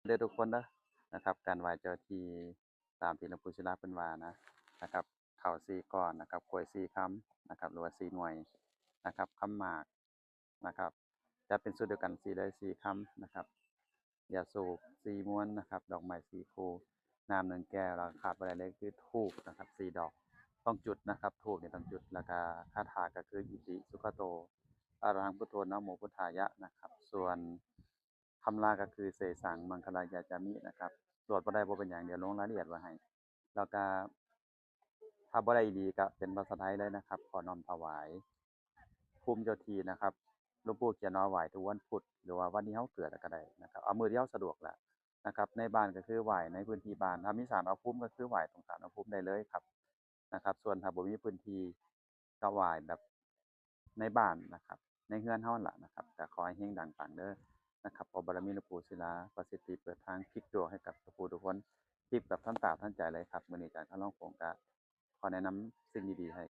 เด้อทุกคนเด้อนะครับการไหว้เจ้าที่ตามที่หลวงปู่ศิลาเพิ่นว่านะครับข้าว4ก้อนนะครับกล้วย4คำนะครับหรือว่า4หน่วยนะครับคำหมากนะครับจะเป็นสูตรเดียวกัน4เลย4คำนะครับยาสูบ4ม้วนนะครับดอกไม้4คู่น้ำ1แก้วแล้วขาดบ่ได้เลยคือธูปนะครับ4ดอกต้องจุดนะครับธูปเนี่ยต้องจุดแล้วก็คาถาก็คืออิติสุขโต อะระหังพุทโธนะโมพุทธายะนะครับส่วนคำลาก็คือเสสังมังคลายาจามินะครับสวดบ่ได้บ่เป็นหยังเดี๋ยวลงรายละเอียดไว้ให้แล้วก็ถ้าบ่ได้อีหลีก็เป็นภาษาไทยเลยนะครับขอน้อมถวายภูมิเจ้าที่นะครับหลวงปู่เขียนว่าไหว้ทุกวันพุธหรือว่าวันที่เฮาเกิดก็ได้นะครับเอามื้อที่เฮาสะดวกแหละนะครับในบ้านก็คือไหว้ในพื้นที่บ้านถ้ามีศาลพระภูมิก็คือไหว้ตรงศาลพระภูมิได้เลยครับนะครับส่วนถ้าบ่มีพื้นที่ก็ไหว้แบบในบ้านนะครับ ในเฮือนเฮานั่นล่ะนะครับก็ขอให้เฮงดังปังเด้อนะครับขอบารมีหลวงปู่ศิลาประสิทธิเปิดทางพลิกดวงให้กับทุกผู้ทุกคนพลิกแบบทันตาทันใจเลยครับมื้อนี้อาจารย์คำลองผมก็ขอแนะนำสิ่งดีๆให้